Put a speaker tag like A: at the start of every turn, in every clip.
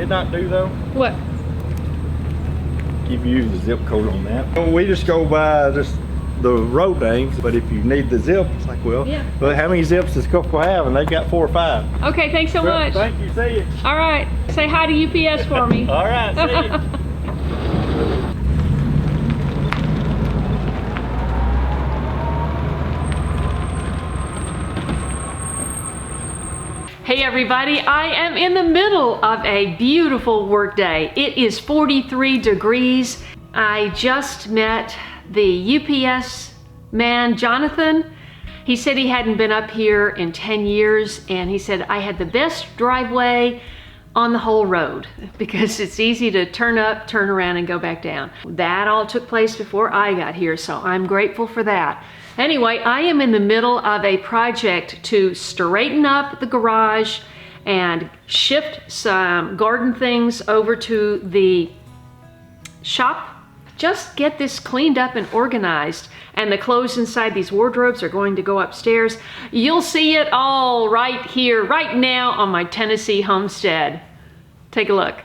A: not do though?
B: What?
A: Give you the zip code on that. Well, we just go by just the road names, but if you need the zip, it's like, well,
B: Yeah.
A: but how many zips does Kittrell have? And they've got 4 or 5.
B: Okay, thanks so
A: Well,
B: much.
A: thank you, see you.
B: All right, say hi to UPS for me.
A: All right, see you.
B: Hey everybody, I am in the middle of a beautiful work day. It is 43 degrees. I just met the UPS man, Jonathan. He said he hadn't been up here in 10 years, and he said I had the best driveway on the whole road because it's easy to turn up, turn around, and go back down. That all took place before I got here, so I'm grateful for that. Anyway, I am in the middle of a project to straighten up the garage and shift some garden things over to the shop. Just get this cleaned up and organized, and the clothes inside these wardrobes are going to go upstairs. You'll see it all right here, right now on my Tennessee homestead. Take a look.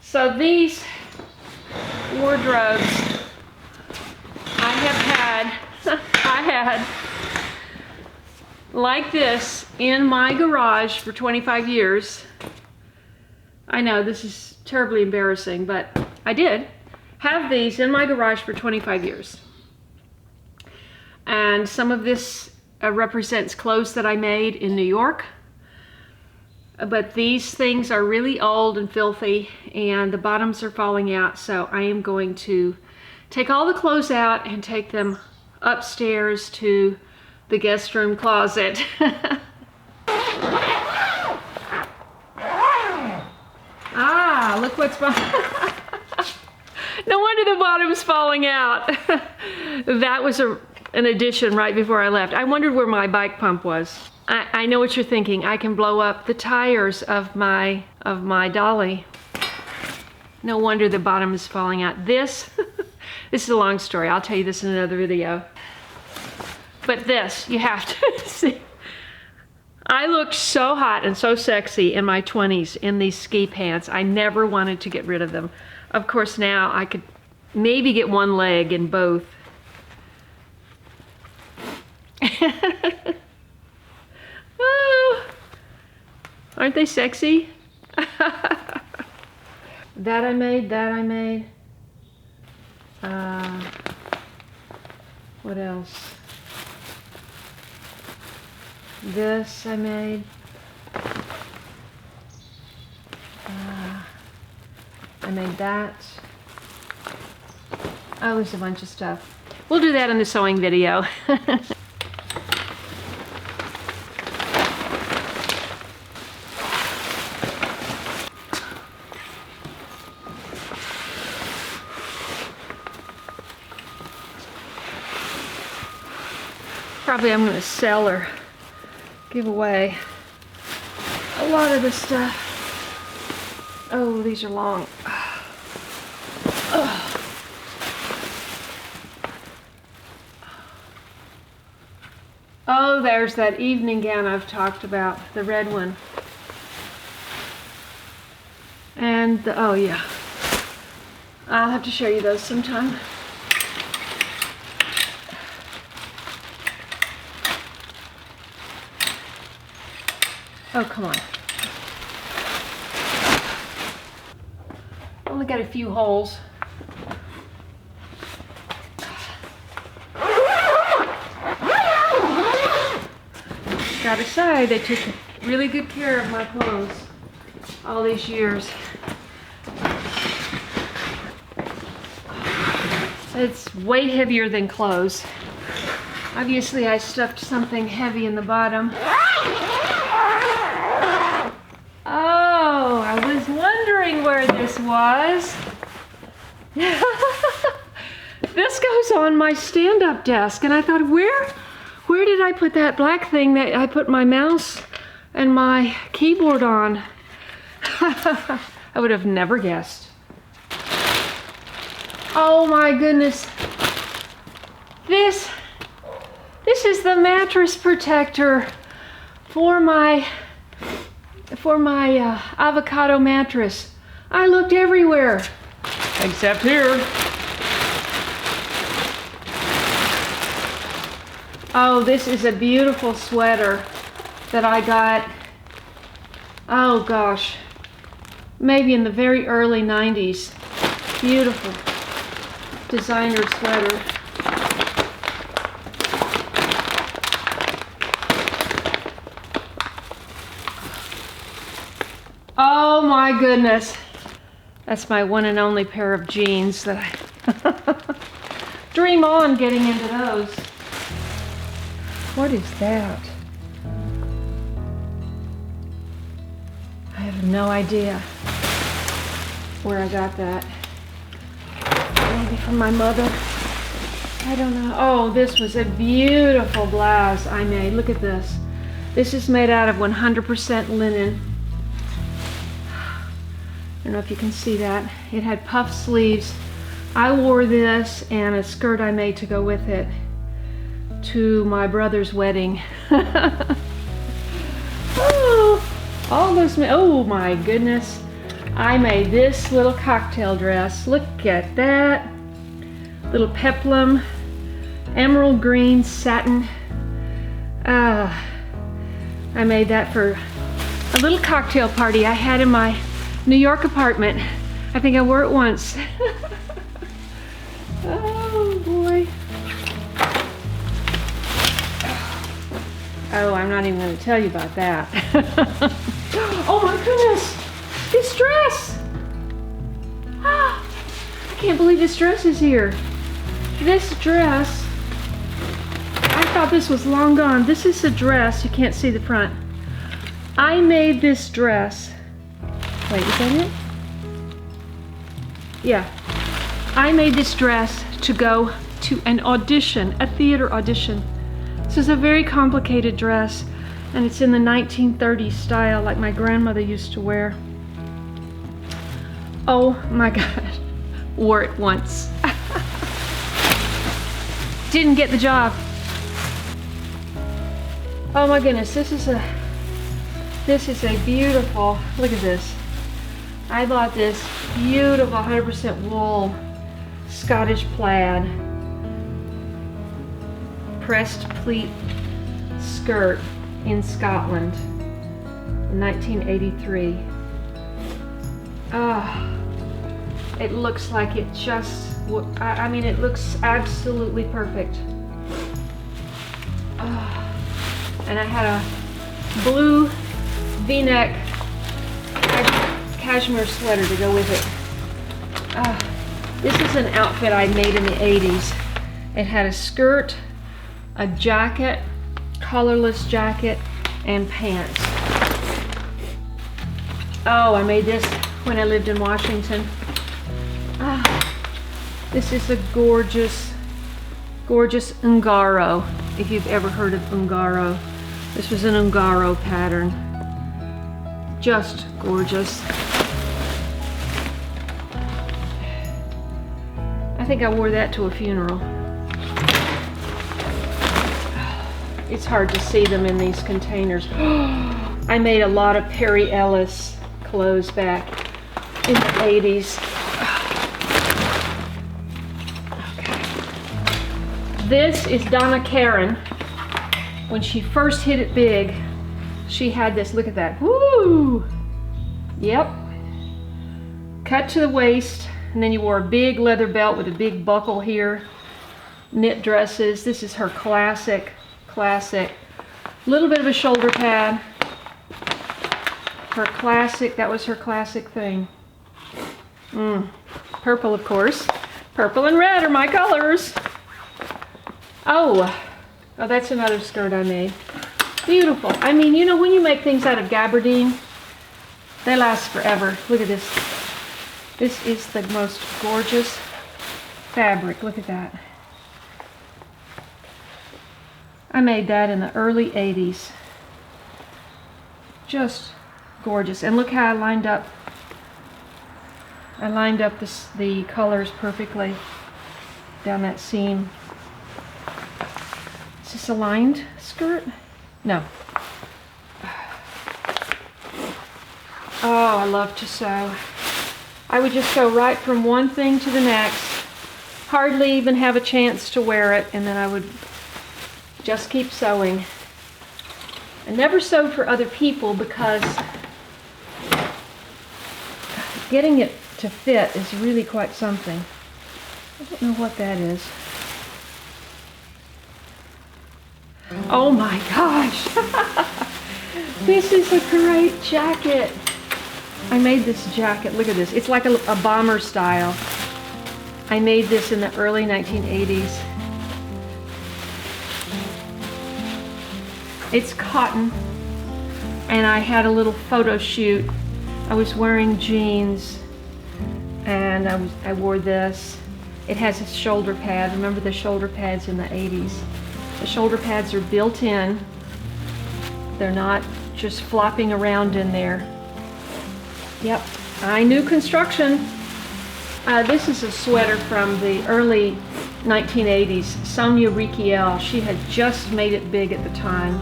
B: So these wardrobes I had like this in my garage for 25 years. I know this is terribly embarrassing, but I did have these in my garage for 25 years. And some of this represents clothes that I made in New York. But these things are really old and filthy, and the bottoms are falling out, so I am going to take all the clothes out and take them upstairs to the guest room closet. Ah, look what's behind. No wonder the bottom's falling out. That was an addition right before I left. I wondered where my bike pump was. I know what you're thinking. I can blow up the tires of my dolly. No wonder the bottom is falling out. This is a long story. I'll tell you this in another video. But this, you have to see. I looked so hot and so sexy in my 20s in these ski pants. I never wanted to get rid of them. Of course, now I could maybe get one leg in both. Oh, aren't they sexy? That I made. What else? This I made. I made that. Oh, there's a bunch of stuff. We'll do that in the sewing video. Probably I'm going to sell or give away a lot of this stuff. Oh, these are long. Oh, there's that evening gown I've talked about, the red one. And oh yeah, I'll have to show you those sometime. Oh, come on. Only got a few holes. Gotta say, they took really good care of my clothes all these years. It's way heavier than clothes. Obviously, I stuffed something heavy in the bottom. Oh, I was wondering where this was. This goes on my stand-up desk, and I thought, where did I put that black thing that I put my mouse and my keyboard on? I would have never guessed. Oh my goodness. This is the mattress protector for my avocado mattress. I looked everywhere, except here. Oh, this is a beautiful sweater that I got, oh gosh, maybe in the very early 90s. Beautiful designer sweater. Oh my goodness. That's my one and only pair of jeans that I dream on getting into those. What is that? I have no idea where I got that. Maybe from my mother. I don't know. Oh, this was a beautiful blouse I made. Look at this. This is made out of 100% linen. I don't know if you can see that. It had puff sleeves. I wore this and a skirt I made to go with it to my brother's wedding. Oh my goodness. I made this little cocktail dress. Look at that. Little peplum, emerald green satin. I made that for a little cocktail party I had in my New York apartment. I think I wore it once. Oh boy. Oh, I'm not even going to tell you about that. Oh my goodness! This dress! Ah, I can't believe this dress is here. This dress, I thought this was long gone. This is a dress, you can't see the front. I made this dress. Wait, is that it? Yeah. I made this dress to go to an audition, a theater audition. This is a very complicated dress, and it's in the 1930s style like my grandmother used to wear. Oh my God, wore it once. Didn't get the job. Oh my goodness, this is a beautiful, look at this. I bought this beautiful 100% wool Scottish plaid pressed pleat skirt in Scotland in 1983. It looks like it just, I mean, it looks absolutely perfect. And I had a blue V-neck cashmere sweater to go with it. This is an outfit I made in the 80s. It had a skirt, a jacket, collarless jacket, and pants. Oh, I made this when I lived in Washington. This is a gorgeous, gorgeous Ungaro, if you've ever heard of Ungaro. This was an Ungaro pattern. Just gorgeous. I think I wore that to a funeral. It's hard to see them in these containers. I made a lot of Perry Ellis clothes back in the 80s. Okay. This is Donna Karan. When she first hit it big, she had this, look at that. Woo! Yep. Cut to the waist, and then you wore a big leather belt with a big buckle here. Knit dresses. This is her classic. Little bit of a shoulder pad. Her classic, that was her classic thing. Purple, of course. Purple and red are my colors. Oh, that's another skirt I made. Beautiful. I mean, you know, when you make things out of gabardine, they last forever. Look at this. This is the most gorgeous fabric. Look at that. I made that in the early 80s. Just gorgeous. And look how I lined up. I lined up the colors perfectly down that seam. Is this a lined skirt? No. Oh, I love to sew. I would just go right from one thing to the next, hardly even have a chance to wear it, and then I would just keep sewing. I never sewed for other people because getting it to fit is really quite something. I don't know what that is. Oh my gosh! This is a great jacket. I made this jacket, look at this. It's like a bomber style. I made this in the early 1980s. It's cotton, and I had a little photo shoot. I was wearing jeans, and I wore this. It has a shoulder pad. Remember the shoulder pads in the 80s? The shoulder pads are built in. They're not just flopping around in there. Yep, I knew construction. This is a sweater from the early 1980s. Sonia Riquiel. She had just made it big at the time.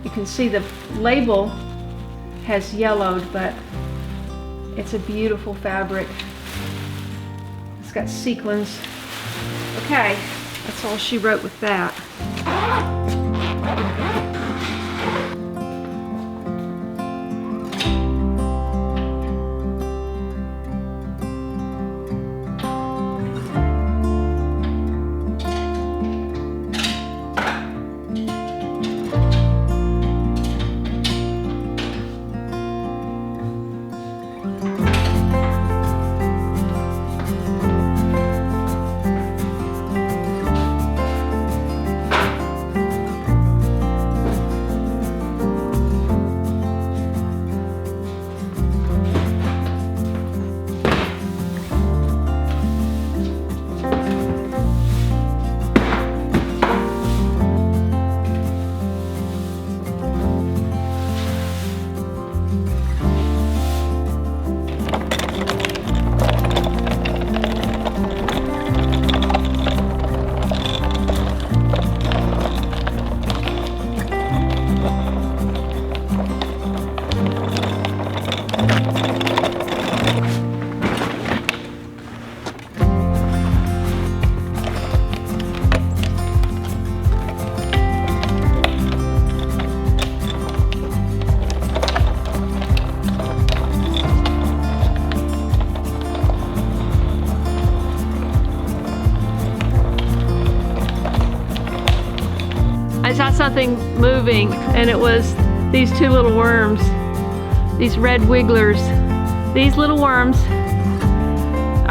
B: You can see the label has yellowed, but it's a beautiful fabric. It's got sequins. Okay, that's all she wrote with that. I saw something moving, and it was these two little worms, these red wigglers. These little worms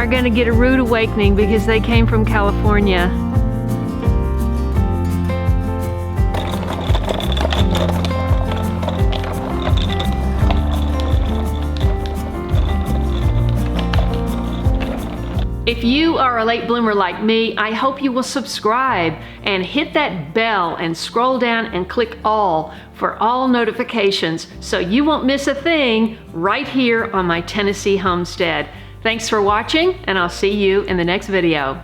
B: are going to get a rude awakening because they came from California. If you are a late bloomer like me, I hope you will subscribe and hit that bell and scroll down and click all for all notifications so you won't miss a thing right here on my Tennessee homestead. Thanks for watching, and I'll see you in the next video.